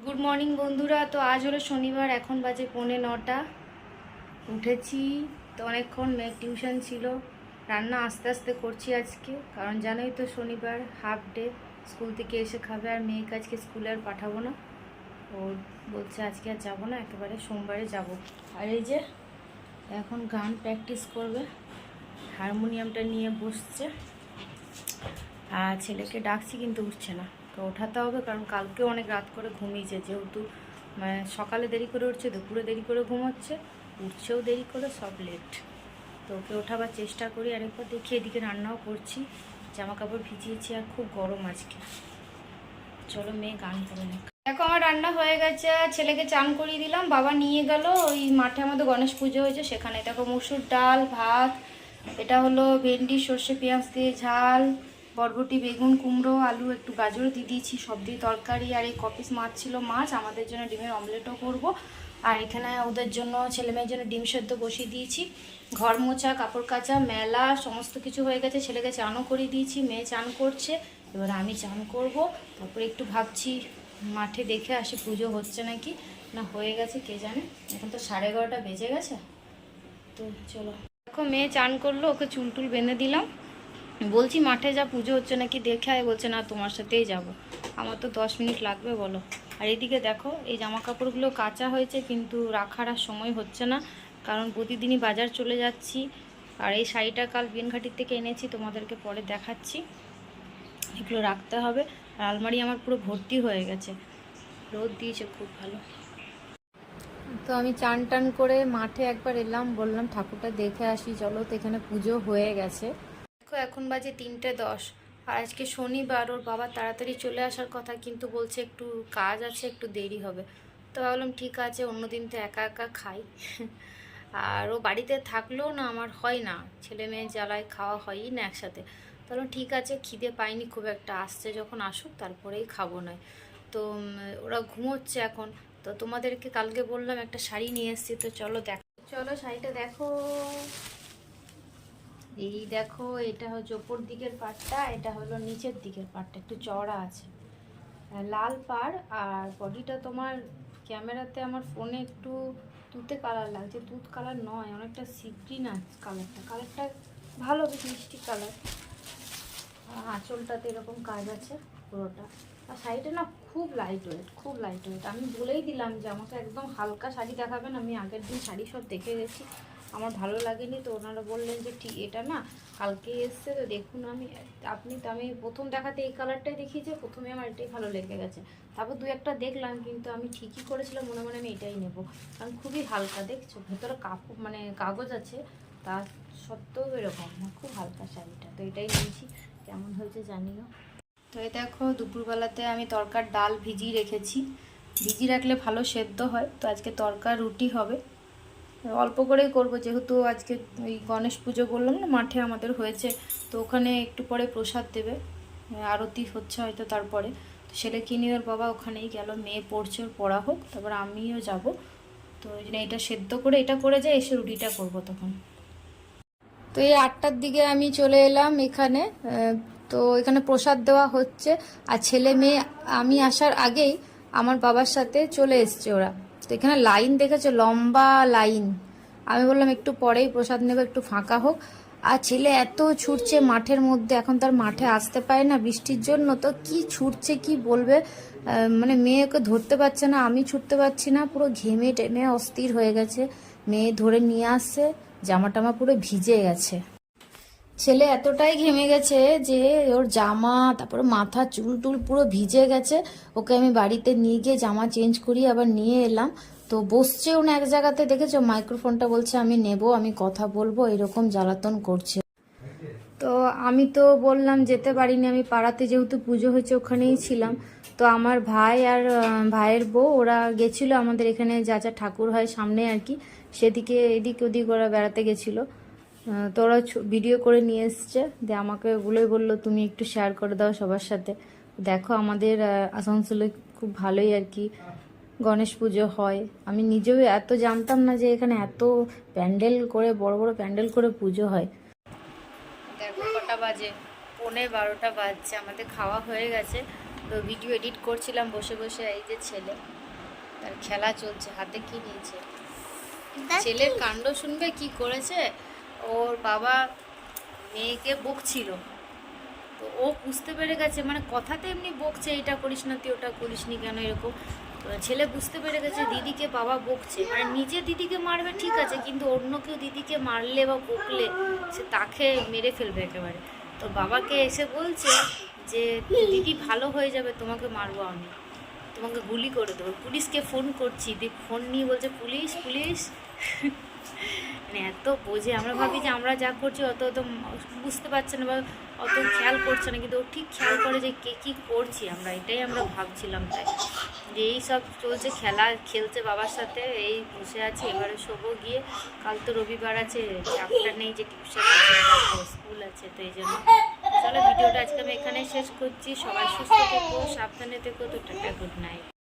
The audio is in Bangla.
গুড মর্নিং বন্ধুরা। তো আজ হলো শনিবার, এখন বাজে 9:45। উঠেছি তো অনেকক্ষণ, মেয়ের টিউশন ছিল। রান্না আস্তে আস্তে করছি আজকে, কারণ জানোই তো শনিবার হাফ ডে, স্কুল থেকে এসে খাবে। আর মেয়েকে আজকে স্কুলে আর পাঠাবো না, ও বলছে আজকে আর যাবো না, একেবারে সোমবারে যাব। আর এই যে এখন গান প্র্যাকটিস করবে, হারমোনিয়ামটা নিয়ে বসছে। আর ছেলেকে ডাকছি কিন্তু উঠছে না, তো ওঠাতে হবে, কারণ কালকেও অনেক রাত করে ঘুমিয়েছে। যেহেতু মানে সকালে দেরি করে উঠছে, দুপুরে দেরি করে ঘুমোচ্ছে, উঠছেও দেরি করে, সব লেট। তো ওকে ওঠাবার চেষ্টা করি। আরেকবার দেখি, এদিকে রান্নাও করছি, জামা কাপড় ভিজিয়েছি, আর খুব গরম আজকে। চলো মেয়ে গান করে নে। দেখো আমার রান্না হয়ে গেছে, ছেলেকে চান করিয়ে দিলাম, বাবা নিয়ে গেল ওই মাঠে, আমাদের গণেশ পুজো হয়েছে সেখানে। দেখো মুসুর ডাল, ভাত, এটা হলো ভেন্ডি সর্ষে পেঁয়াজ দিয়ে ঝাল, বরবটি বেগুন কুমড়ো আলু একটু গাজর দিয়ে দিয়েছি, সব দিয়ে তরকারি। আর এই কপিস মাছ ছিল, মাছ আমাদের জন্য ডিমের অমলেটও করব। আর এখানে ওদের জন্য, ছেলে মেয়ের জন্য ডিম সেদ্ধ বসিয়ে দিয়েছি। ঘর মোছা, কাপড় কাচা, মেলা সমস্ত কিছু হয়ে গেছে। ছেলেকে চানও করিয়ে দিয়েছি, মেয়ে চান করছে, এবার আমি চান করব। তারপরে একটু ভাবছি মাঠে দেখে আসি পুজো হচ্ছে নাকি না হয়ে গেছে কে জানে। এখন তো 11:30 বেজে গেছে। তো চলো, দেখো মেয়ে চান করলো, ওকে চুল টুল বেঁধে দিলাম। বলছি মাঠে যা পুজো হচ্ছে নাকি দেখে আয়, বলছে না তোমার সাথেই যাব। আমার তো 10 মিনিট লাগবে বলো। আর এদিকে দেখো এই জামা কাপড়গুলো কাচা হয়েছে, কিন্তু রাখার আর সময় হচ্ছে না, কারণ প্রতিদিনই বাজার চলে যাচ্ছি। আর এই শাড়িটা কাল বিনঘাটির থেকে এনেছি, তোমাদেরকে পরে দেখাচ্ছি। এগুলো রাখতে হবে। আর আলমারি আমার পুরো ভর্তি হয়ে গেছে, রোদ দিয়েছে খুব ভালো। তো আমি চান টান করে মাঠে একবার এলাম, বললাম ঠাকুরটা দেখে আসি চলো। তো এখানে পুজো হয়ে গেছে। দেখো এখন বাজে 3:10। আর আজকে শনিবার, ওর বাবা তাড়াতাড়ি চলে আসার কথা, কিন্তু বলছে একটু কাজ আছে, একটু দেরি হবে। তো ভাবলাম ঠিক আছে, অন্যদিন তো একা একা খাই। আর ও বাড়িতে থাকলেও না আমার হয় না, ছেলে মেয়ে জ্বালায় খাওয়া হয়ই না একসাথে। তাহলে ঠিক আছে, খিদে পাইনি খুব একটা, আসছে যখন আসুক তারপরেই খাবো নয়। তো ওরা ঘুমোচ্ছে এখন। তো তোমাদেরকে কালকে বললাম একটা শাড়ি নিয়ে এসেছি, তো চলো দেখো, চলো শাড়িটা দেখো। এই দেখো, এটা হচ্ছে ওপর দিকের পাটটা, এটা হলো নিচের দিকের পাটটা, একটু চওড়া আছে, লাল পাড়। আর বডিটা তোমার ক্যামেরাতে, আমার ফোনে একটু তুতে কালার লাগছে, তুত কালার নয়, অনেকটা সিগ্রিন আছে কালারটা ভালো, বেশ মিষ্টি কালার। আঁচলটাতে এরকম কাজ আছে পুরোটা। আর শাড়িটা না খুব লাইট ওয়েট, খুব লাইট ওয়েট। আমি বলেই দিলাম যে আমাকে একদম হালকা শাড়ি দেখাবেন, আমি আগের দিন শাড়ি সব দেখে গেছি, আমার ভালো লাগেনি। তো ওনারা বললেন যে ঠিক এটা না কালকে এসছে, তো দেখুন আমি প্রথম দেখাতে এই কালারটাই দেখিয়েছি, প্রথমে আমার এটাই ভালো লেগে গেছে। তারপর দু একটা দেখলাম, কিন্তু আমি ঠিকই করেছিলাম, মনে মনে আমি এটাই নেব, কারণ খুবই হালকা। দেখছো ভেতরে কাপড় মানে কাগজ আছে, তা সত্ত্বেও এরকম না, খুব হালকা শাড়িটা। তো এটাই নিয়েছি, কেমন হয়েছে জানিও। তো এই দেখো দুপুরবেলাতে আমি তরকার ডাল ভিজিয়ে রেখেছি, ভিজিয়ে রাখলে ভালো সেদ্ধ হয়। তো আজকে তরকার রুটি হবে, অল্প করেই করব, যেহেতু আজকে ওই গণেশ পুজো বললাম না মাঠে আমাদের হয়েছে। তো ওখানে একটু পরে প্রসাদ দেবে, আরতি হচ্ছে হয়তো তারপরে। তো ছেলেকে নিয়ে ওর বাবা ওখানেই গেল, মেয়ে পড়ছে, ওর পড়া হোক, তারপর আমিও যাব। তো এই জন্য এটা সেদ্ধ করে এটা করে যাই, এসে রুটিটা করব তখন। তো এই 8টার দিকে আমি চলে এলাম এখানে। তো এখানে প্রসাদ দেওয়া হচ্ছে, আর ছেলে মেয়ে আমি আসার আগেই আমার বাবার সাথে চলে এসছে ওরা। তো এখানে লাইন দেখেছো, লম্বা লাইন। আমি বললাম একটু পরেই প্রসাদ নেব, একটু ফাঁকা হোক। আর ছেলে এত ছুটছে মাঠের মধ্যে, এখন তার মাঠে আসতে পারে না বৃষ্টির জন্য, তো কি ছুটছে কি বলবে। মানে মেয়েকে ধরতে পারছে না, আমি ছুটতে পারছি না, পুরো ঘেমে টেমে অস্থির হয়ে গেছে। মেয়ে ধরে নিয়ে আসছে, জামা টামা পুরো ভিজে গেছে। ছেলে এতটাই ঘেমে গেছে যে ওর জামা, তারপরে মাথা চুল টুল পুরো ভিজে গেছে। ওকে আমি বাড়িতে নিয়ে গিয়ে জামা চেঞ্জ করি আবার নিয়ে এলাম। তো বসছেও না এক জায়গাতে, দেখেছো মাইক্রোফোনটা বলছে আমি নেব, আমি কথা বলবো, এরকম জ্বালাতন করছে। তো আমি তো বললাম যেতে পারিনি, আমি পাড়াতে যেহেতু পুজো হয়েছে ওখানেই ছিলাম। তো আমার ভাই আর ভাইয়ের বউ ওরা গেছিলো আমাদের এখানে যা যা ঠাকুর হয় সামনে আর কি, সেদিকে এদিক ওদিক ওরা বেড়াতে গেছিলো। তো ওরা ভিডিও করে নিয়ে এসছে, দিয়ে আমাকে ওগুলোই বললো তুমি একটু শেয়ার করে দাও সবার সাথে। দেখো আমাদের আসানসোলে খুব ভালোই আর কি গণেশ পুজো হয়। আমি নিজেও এত জানতাম না যে এখানে এত প্যান্ডেল করে, বড় বড় প্যান্ডেল করে পুজো হয়। দেখো কটা বাজে, 11:15 বাজছে, আমাদের খাওয়া হয়ে গেছে। তো ভিডিও এডিট করছিলাম বসে বসে। এই যে ছেলে, তার খেলা চলছে, হাতে কি নিয়েছে, ছেলের কাণ্ড শুনবে কি করেছে। ওর বাবা মেয়েকে বকছিল, তো ও বুঝতে পেরে গেছে, মানে কথাতে এমনি বকছে, এটা করিস না তুই, ওটা করিস নি কেন এরকম। তো ছেলে বুঝতে পেরে গেছে দিদিকে বাবা বকছে, মানে নিজে দিদিকে মারবে ঠিক আছে, কিন্তু অন্য কেউ দিদিকে মারলে বা বকলে সে তাকে মেরে ফেলবে একেবারে। তো বাবাকে এসে বলছে যে দিদি ভালো হয়ে যাবে, তোমাকে মারবো আমি, তোমাকে গুলি করে দেবো, পুলিশকে ফোন করছি। ফোন নিয়ে বলছে পুলিশ পুলিশ। মানে এত বোঝে, আমরা ভাবি যে আমরা যা করছি অত অত বুঝতে পারছে না বা অত খেয়াল করছে না, কিন্তু ও ঠিক খেয়াল করে যে কে কী করছি আমরা, এটাই আমরা ভাবছিলাম। তাই যে এই সব চলছে, খেলা খেলছে বাবার সাথে, এই বসে আছে, এবারে শোবো গিয়ে, কাল তো রবিবার আছে, চাপটা নেই যে টিউশন আছে, স্কুল আছে, তো এই জন্য। চলো ভিডিওটা আজকে আমি এখানে শেষ করছি। সবাই সুস্থ থেকো, সাবধানে থেকো, তো টাটা, গুড নাইট।